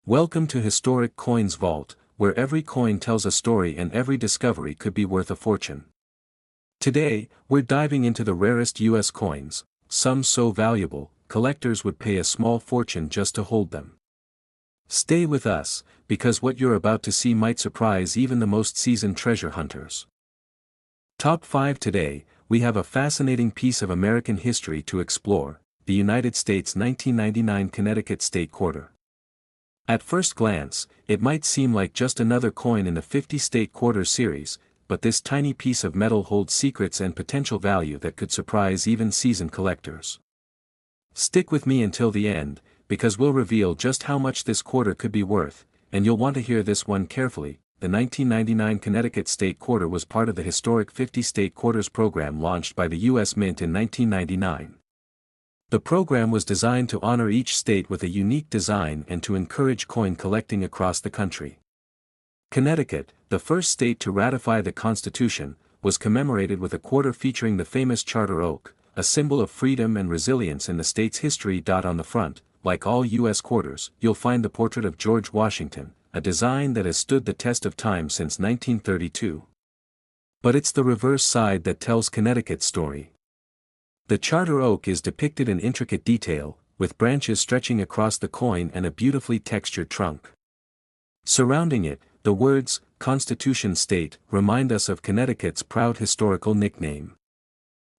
Welcome to Historic Coins Vault, where every coin tells a story and every discovery could be worth a fortune. Today, we're diving into the rarest US coins, some so valuable, collectors would pay a small fortune just to hold them. Stay with us, because what you're about to see might surprise even the most seasoned treasure hunters. Top 5 today, we have a fascinating piece of American history to explore, the United States 1999 Connecticut State Quarter. At first glance, it might seem like just another coin in the 50 State Quarter series, but this tiny piece of metal holds secrets and potential value that could surprise even seasoned collectors. Stick with me until the end, because we'll reveal just how much this quarter could be worth, and you'll want to hear this one carefully. The 1999 Connecticut State Quarter was part of the historic 50 State Quarters program launched by the U.S. Mint in 1999. The program was designed to honor each state with a unique design and to encourage coin collecting across the country. Connecticut, the first state to ratify the Constitution, was commemorated with a quarter featuring the famous Charter Oak, a symbol of freedom and resilience in the state's history. On the front, like all U.S. quarters, you'll find the portrait of George Washington, a design that has stood the test of time since 1932. But it's the reverse side that tells Connecticut's story. The Charter Oak is depicted in intricate detail, with branches stretching across the coin and a beautifully textured trunk. Surrounding it, the words, Constitution State, remind us of Connecticut's proud historical nickname.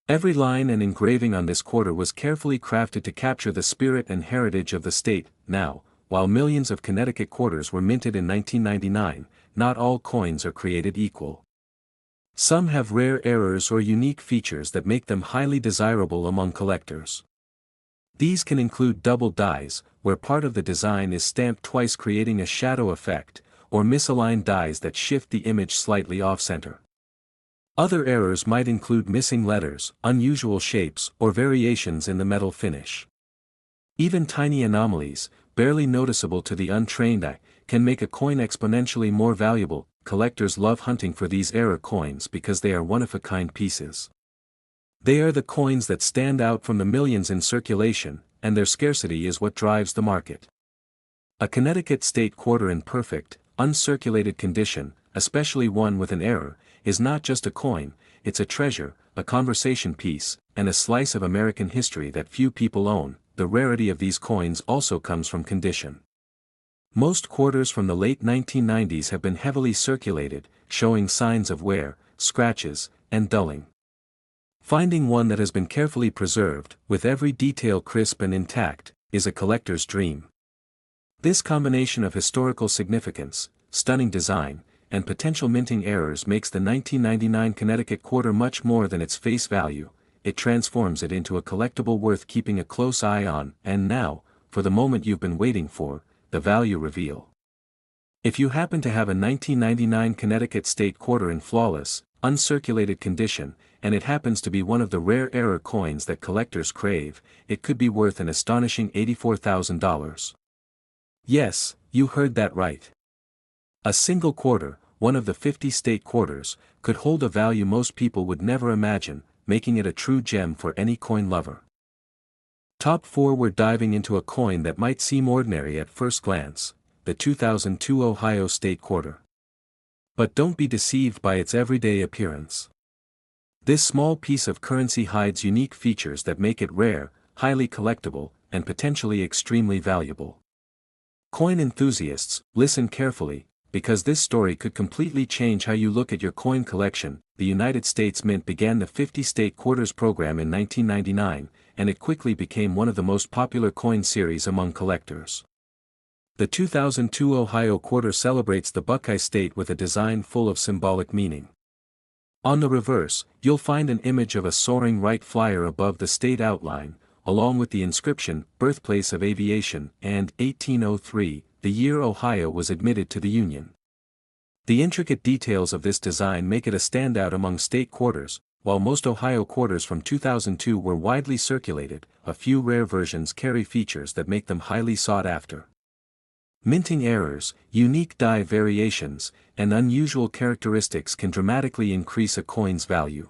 Every line and engraving on this quarter was carefully crafted to capture the spirit and heritage of the state. Now, while millions of Connecticut quarters were minted in 1999, not all coins are created equal. Some have rare errors or unique features that make them highly desirable among collectors. These can include double dies, where part of the design is stamped twice creating a shadow effect, or misaligned dies that shift the image slightly off-center. Other errors might include missing letters, unusual shapes, or variations in the metal finish. Even tiny anomalies, barely noticeable to the untrained eye, can make a coin exponentially more valuable. Collectors love hunting for these error coins because they are one-of-a-kind pieces. They are the coins that stand out from the millions in circulation, and their scarcity is what drives the market. A Connecticut State Quarter in perfect, uncirculated condition, especially one with an error, is not just a coin, it's a treasure, a conversation piece, and a slice of American history that few people own. The rarity of these coins also comes from condition. Most quarters from the late 1990s have been heavily circulated, showing signs of wear, scratches, and dulling. Finding one that has been carefully preserved, with every detail crisp and intact, is a collector's dream. This combination of historical significance, stunning design, and potential minting errors makes the 1999 Connecticut Quarter much more than its face value. It transforms it into a collectible worth keeping a close eye on. And now, for the moment you've been waiting for, the value reveal. If you happen to have a 1999 Connecticut State Quarter in flawless, uncirculated condition, and it happens to be one of the rare error coins that collectors crave, it could be worth an astonishing $84,000. Yes, you heard that right. A single quarter, one of the 50 state quarters, could hold a value most people would never imagine, making it a true gem for any coin lover. Top 4. We're diving into a coin that might seem ordinary at first glance, the 2002 Ohio State Quarter. But don't be deceived by its everyday appearance. This small piece of currency hides unique features that make it rare, highly collectible, and potentially extremely valuable. Coin enthusiasts, listen carefully, because this story could completely change how you look at your coin collection. The United States Mint began the 50 State Quarters program in 1999, and it quickly became one of the most popular coin series among collectors. The 2002 Ohio Quarter celebrates the Buckeye State with a design full of symbolic meaning. On the reverse, you'll find an image of a soaring Wright Flyer above the state outline, along with the inscription, Birthplace of Aviation, and 1803, the year Ohio was admitted to the Union. The intricate details of this design make it a standout among state quarters. While most Ohio quarters from 2002 were widely circulated, a few rare versions carry features that make them highly sought after. Minting errors, unique die variations, and unusual characteristics can dramatically increase a coin's value.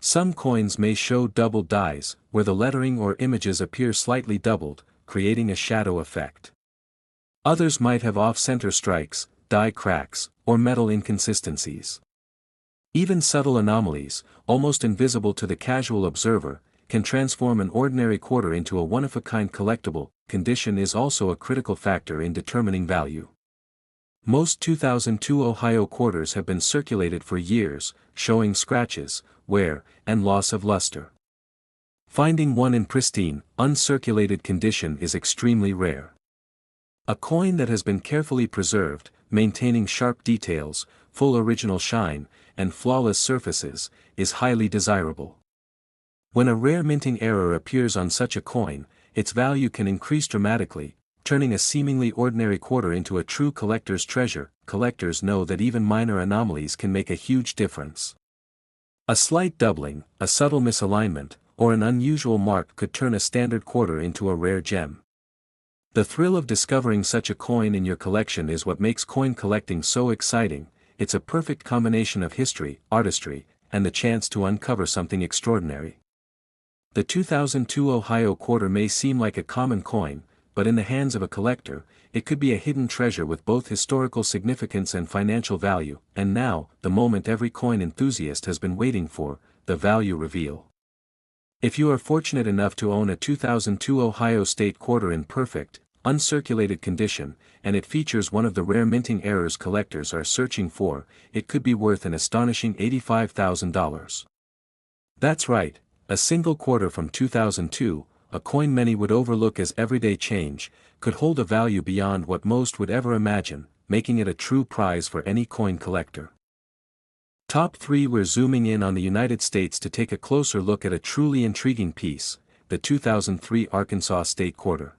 Some coins may show double dies, where the lettering or images appear slightly doubled, creating a shadow effect. Others might have off-center strikes, die cracks, or metal inconsistencies. Even subtle anomalies, almost invisible to the casual observer, can transform an ordinary quarter into a one-of-a-kind collectible. Condition is also a critical factor in determining value. Most 2002 Ohio quarters have been circulated for years, showing scratches, wear, and loss of luster. Finding one in pristine, uncirculated condition is extremely rare. A coin that has been carefully preserved, maintaining sharp details, full original shine, and flawless surfaces, is highly desirable. When a rare minting error appears on such a coin, its value can increase dramatically, turning a seemingly ordinary quarter into a true collector's treasure. Collectors know that even minor anomalies can make a huge difference. A slight doubling, a subtle misalignment, or an unusual mark could turn a standard quarter into a rare gem. The thrill of discovering such a coin in your collection is what makes coin collecting so exciting. It's a perfect combination of history, artistry, and the chance to uncover something extraordinary. The 2002 Ohio quarter may seem like a common coin, but in the hands of a collector, it could be a hidden treasure with both historical significance and financial value. And now, the moment every coin enthusiast has been waiting for, the value reveal. If you are fortunate enough to own a 2002 Ohio State quarter in perfect, uncirculated condition, and it features one of the rare minting errors collectors are searching for, it could be worth an astonishing $85,000. That's right, a single quarter from 2002, a coin many would overlook as everyday change, could hold a value beyond what most would ever imagine, making it a true prize for any coin collector. Top 3. We're zooming in on the United States to take a closer look at a truly intriguing piece, the 2003 Arkansas State Quarter.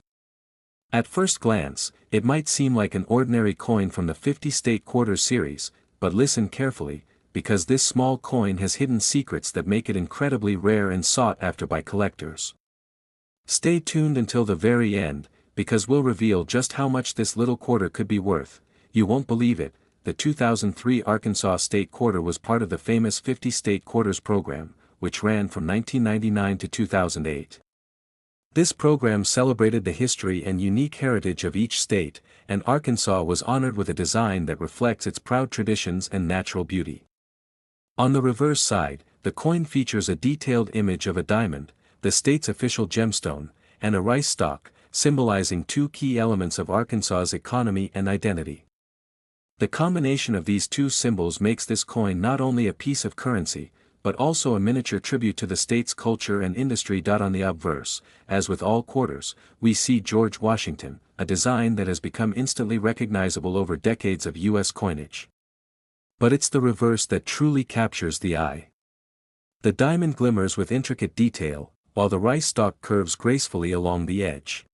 At first glance, it might seem like an ordinary coin from the 50 State Quarter series, but listen carefully, because this small coin has hidden secrets that make it incredibly rare and sought after by collectors. Stay tuned until the very end, because we'll reveal just how much this little quarter could be worth. You won't believe it, the 2003 Arkansas State Quarter was part of the famous 50 State Quarters program, which ran from 1999 to 2008. This program celebrated the history and unique heritage of each state, and Arkansas was honored with a design that reflects its proud traditions and natural beauty. On the reverse side, the coin features a detailed image of a diamond, the state's official gemstone, and a rice stalk, symbolizing two key elements of Arkansas's economy and identity. The combination of these two symbols makes this coin not only a piece of currency, but also a miniature tribute to the state's culture and industry. On the obverse, as with all quarters, we see George Washington, a design that has become instantly recognizable over decades of U.S. coinage. But it's the reverse that truly captures the eye. The diamond glimmers with intricate detail, while the rice stalk curves gracefully along the edge.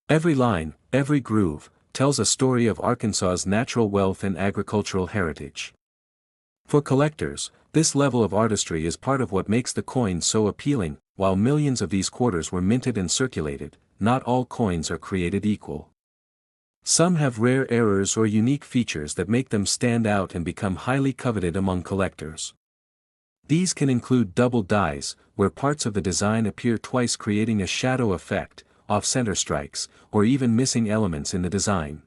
Every line, every groove, tells a story of Arkansas's natural wealth and agricultural heritage. For collectors, this level of artistry is part of what makes the coin so appealing. While millions of these quarters were minted and circulated, not all coins are created equal. Some have rare errors or unique features that make them stand out and become highly coveted among collectors. These can include double dies, where parts of the design appear twice, creating a shadow effect, off-center strikes, or even missing elements in the design.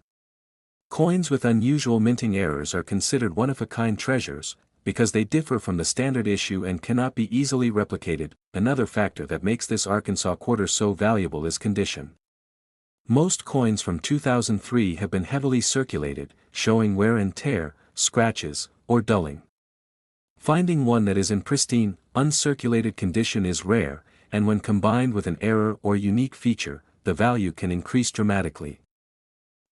Coins with unusual minting errors are considered one-of-a-kind treasures, because they differ from the standard issue and cannot be easily replicated. Another factor that makes this Arkansas quarter so valuable is condition. Most coins from 2003 have been heavily circulated, showing wear and tear, scratches, or dulling. Finding one that is in pristine, uncirculated condition is rare, and when combined with an error or unique feature, the value can increase dramatically.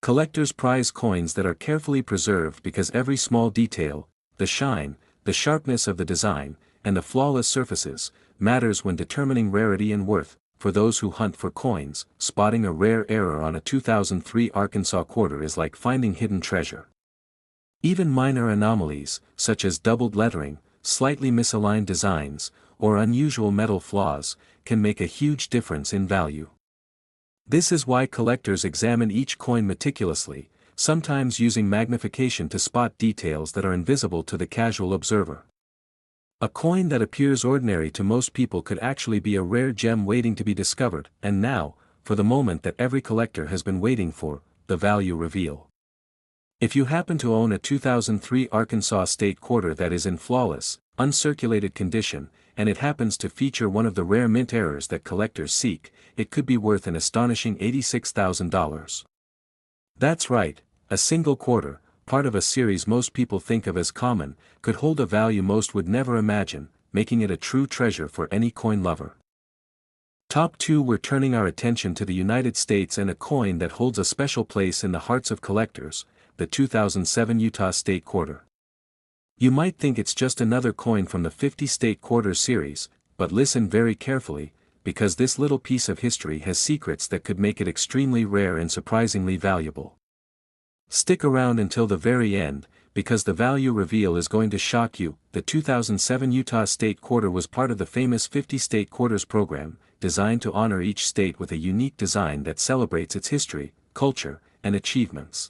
Collectors prize coins that are carefully preserved because every small detail, the shine, the sharpness of the design, and the flawless surfaces, matters when determining rarity and worth. For those who hunt for coins, spotting a rare error on a 2003 Arkansas quarter is like finding hidden treasure. Even minor anomalies, such as doubled lettering, slightly misaligned designs, or unusual metal flaws, can make a huge difference in value. This is why collectors examine each coin meticulously, sometimes using magnification to spot details that are invisible to the casual observer. A coin that appears ordinary to most people could actually be a rare gem waiting to be discovered. And now, for the moment that every collector has been waiting for, the value reveal. If you happen to own a 2003 Arkansas State quarter that is in flawless, uncirculated condition, and it happens to feature one of the rare mint errors that collectors seek, it could be worth an astonishing $86,000. That's right, a single quarter, part of a series most people think of as common, could hold a value most would never imagine, making it a true treasure for any coin lover. Top 2, we're turning our attention to the United States and a coin that holds a special place in the hearts of collectors, the 2007 Utah State Quarter. You might think it's just another coin from the 50 State Quarters series, but listen very carefully, because this little piece of history has secrets that could make it extremely rare and surprisingly valuable. Stick around until the very end, because the value reveal is going to shock you. The 2007 Utah State Quarter was part of the famous 50 State Quarters program, designed to honor each state with a unique design that celebrates its history, culture, and achievements.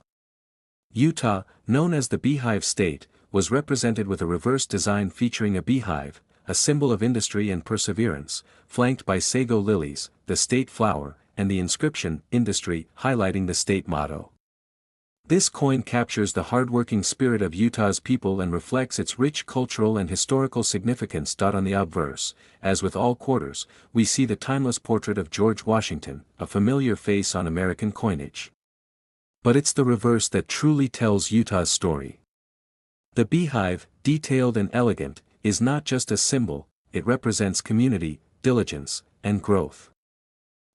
Utah, known as the Beehive State, was represented with a reverse design featuring a beehive, a symbol of industry and perseverance, flanked by sago lilies, the state flower, and the inscription, Industry, highlighting the state motto. This coin captures the hardworking spirit of Utah's people and reflects its rich cultural and historical significance. On the obverse, as with all quarters, we see the timeless portrait of George Washington, a familiar face on American coinage. But it's the reverse that truly tells Utah's story. The beehive, detailed and elegant, is not just a symbol, it represents community, diligence, and growth.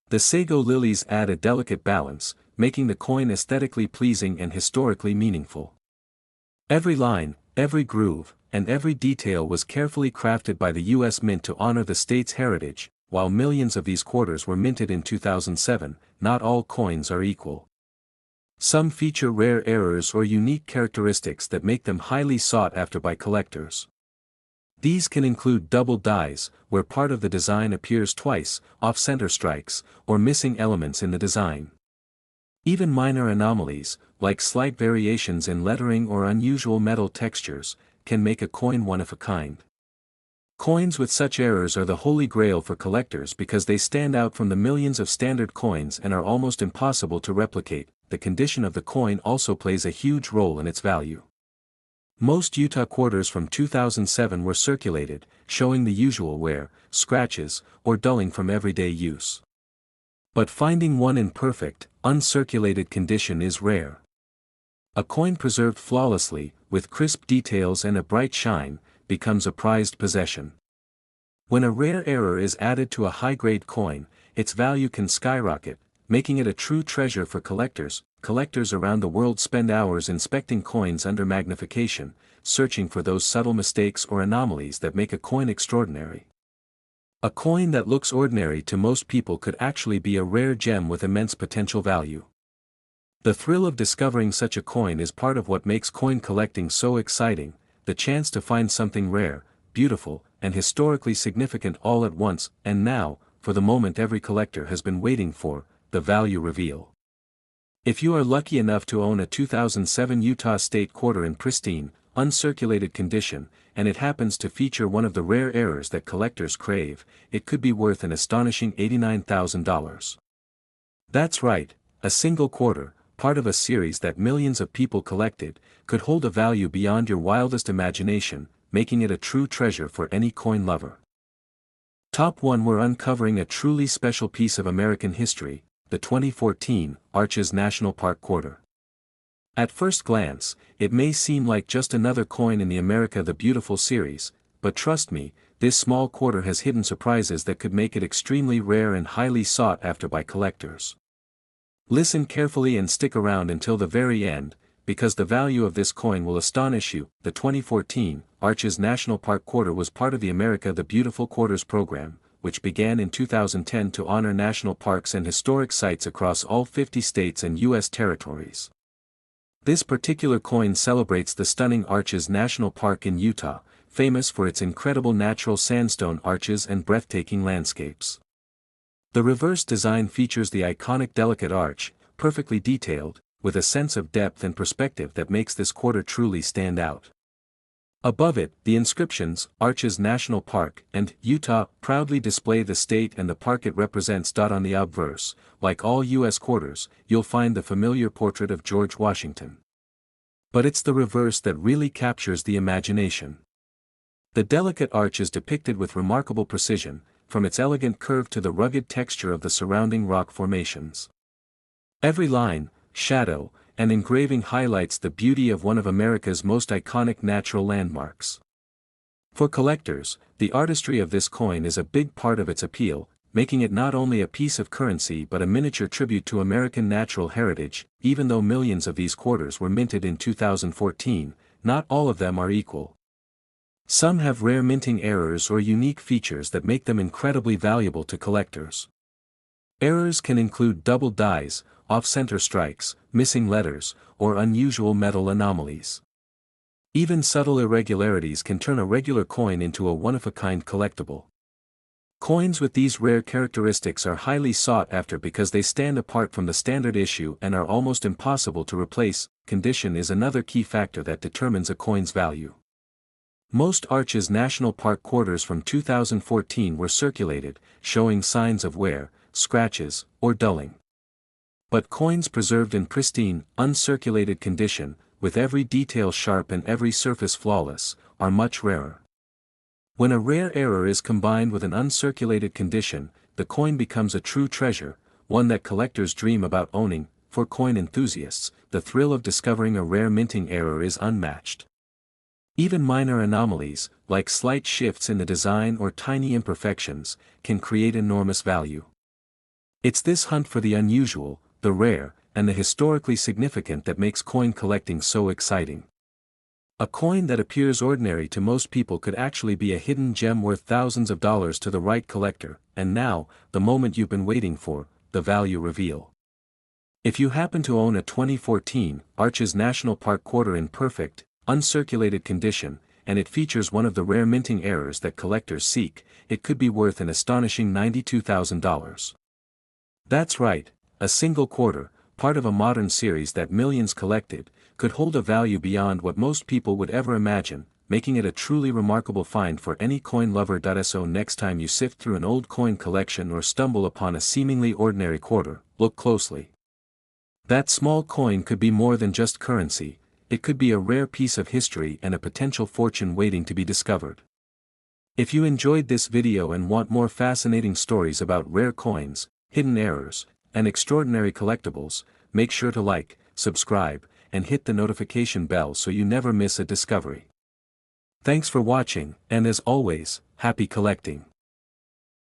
The sago lilies add a delicate balance, making the coin aesthetically pleasing and historically meaningful. Every line, every groove, and every detail was carefully crafted by the U.S. Mint to honor the state's heritage. While millions of these quarters were minted in 2007, not all coins are equal. Some feature rare errors or unique characteristics that make them highly sought after by collectors. These can include double dies, where part of the design appears twice, off-center strikes, or missing elements in the design. Even minor anomalies, like slight variations in lettering or unusual metal textures, can make a coin one of a kind. Coins with such errors are the holy grail for collectors because they stand out from the millions of standard coins and are almost impossible to replicate. The condition of the coin also plays a huge role in its value. Most Utah quarters from 2007 were circulated, showing the usual wear, scratches, or dulling from everyday use. But finding one in perfect, uncirculated condition is rare. A coin preserved flawlessly, with crisp details and a bright shine, becomes a prized possession. When a rare error is added to a high-grade coin, its value can skyrocket, making it a true treasure for collectors. Collectors around the world spend hours inspecting coins under magnification, searching for those subtle mistakes or anomalies that make a coin extraordinary. A coin that looks ordinary to most people could actually be a rare gem with immense potential value. The thrill of discovering such a coin is part of what makes coin collecting so exciting, the chance to find something rare, beautiful, and historically significant all at once. And now, for the moment every collector has been waiting for, the value reveal. If you are lucky enough to own a 2007 Utah State Quarter in pristine, uncirculated condition, and it happens to feature one of the rare errors that collectors crave, it could be worth an astonishing $89,000. That's right, a single quarter, part of a series that millions of people collected, could hold a value beyond your wildest imagination, making it a true treasure for any coin lover. Top 1, we're uncovering a truly special piece of American history, the 2014 Arches National Park Quarter. At first glance, it may seem like just another coin in the America the Beautiful series, but trust me, this small quarter has hidden surprises that could make it extremely rare and highly sought after by collectors. Listen carefully and stick around until the very end, because the value of this coin will astonish you. The 2014 Arches National Park Quarter was part of the America the Beautiful Quarters program, which began in 2010 to honor national parks and historic sites across all 50 states and U.S. territories. This particular coin celebrates the stunning Arches National Park in Utah, famous for its incredible natural sandstone arches and breathtaking landscapes. The reverse design features the iconic delicate arch, perfectly detailed, with a sense of depth and perspective that makes this quarter truly stand out. Above it, the inscriptions, Arches National Park, and Utah, proudly display the state and the park it represents. On the obverse, like all U.S. quarters, you'll find the familiar portrait of George Washington. But it's the reverse that really captures the imagination. The delicate arch is depicted with remarkable precision, from its elegant curve to the rugged texture of the surrounding rock formations. Every line, shadow, and engraving highlights the beauty of one of America's most iconic natural landmarks. For collectors, the artistry of this coin is a big part of its appeal, making it not only a piece of currency but a miniature tribute to American natural heritage. Even though millions of these quarters were minted in 2014, not all of them are equal. Some have rare minting errors or unique features that make them incredibly valuable to collectors. Errors can include double dies, off-center strikes, missing letters, or unusual metal anomalies. Even subtle irregularities can turn a regular coin into a one-of-a-kind collectible. Coins with these rare characteristics are highly sought after because they stand apart from the standard issue and are almost impossible to replace. Condition is another key factor that determines a coin's value. Most Arches National Park quarters from 2014 were circulated, showing signs of wear, scratches, or dulling. But coins preserved in pristine, uncirculated condition, with every detail sharp and every surface flawless, are much rarer. When a rare error is combined with an uncirculated condition, the coin becomes a true treasure, one that collectors dream about owning. For coin enthusiasts, the thrill of discovering a rare minting error is unmatched. Even minor anomalies, like slight shifts in the design or tiny imperfections, can create enormous value. It's this hunt for the unusual, the rare, and the historically significant that makes coin collecting so exciting. A coin that appears ordinary to most people could actually be a hidden gem worth thousands of dollars to the right collector. And now, the moment you've been waiting for, the value reveal. If you happen to own a 2014 Arches National Park quarter in perfect, uncirculated condition, and it features one of the rare minting errors that collectors seek, it could be worth an astonishing $92,000. That's right, a single quarter, part of a modern series that millions collected, could hold a value beyond what most people would ever imagine, making it a truly remarkable find for any coin lover. So next time you sift through an old coin collection or stumble upon a seemingly ordinary quarter, look closely. That small coin could be more than just currency, it could be a rare piece of history and a potential fortune waiting to be discovered. If you enjoyed this video and want more fascinating stories about rare coins, hidden errors, and extraordinary collectibles, make sure to like, subscribe, and hit the notification bell so you never miss a discovery. Thanks for watching, and as always, happy collecting.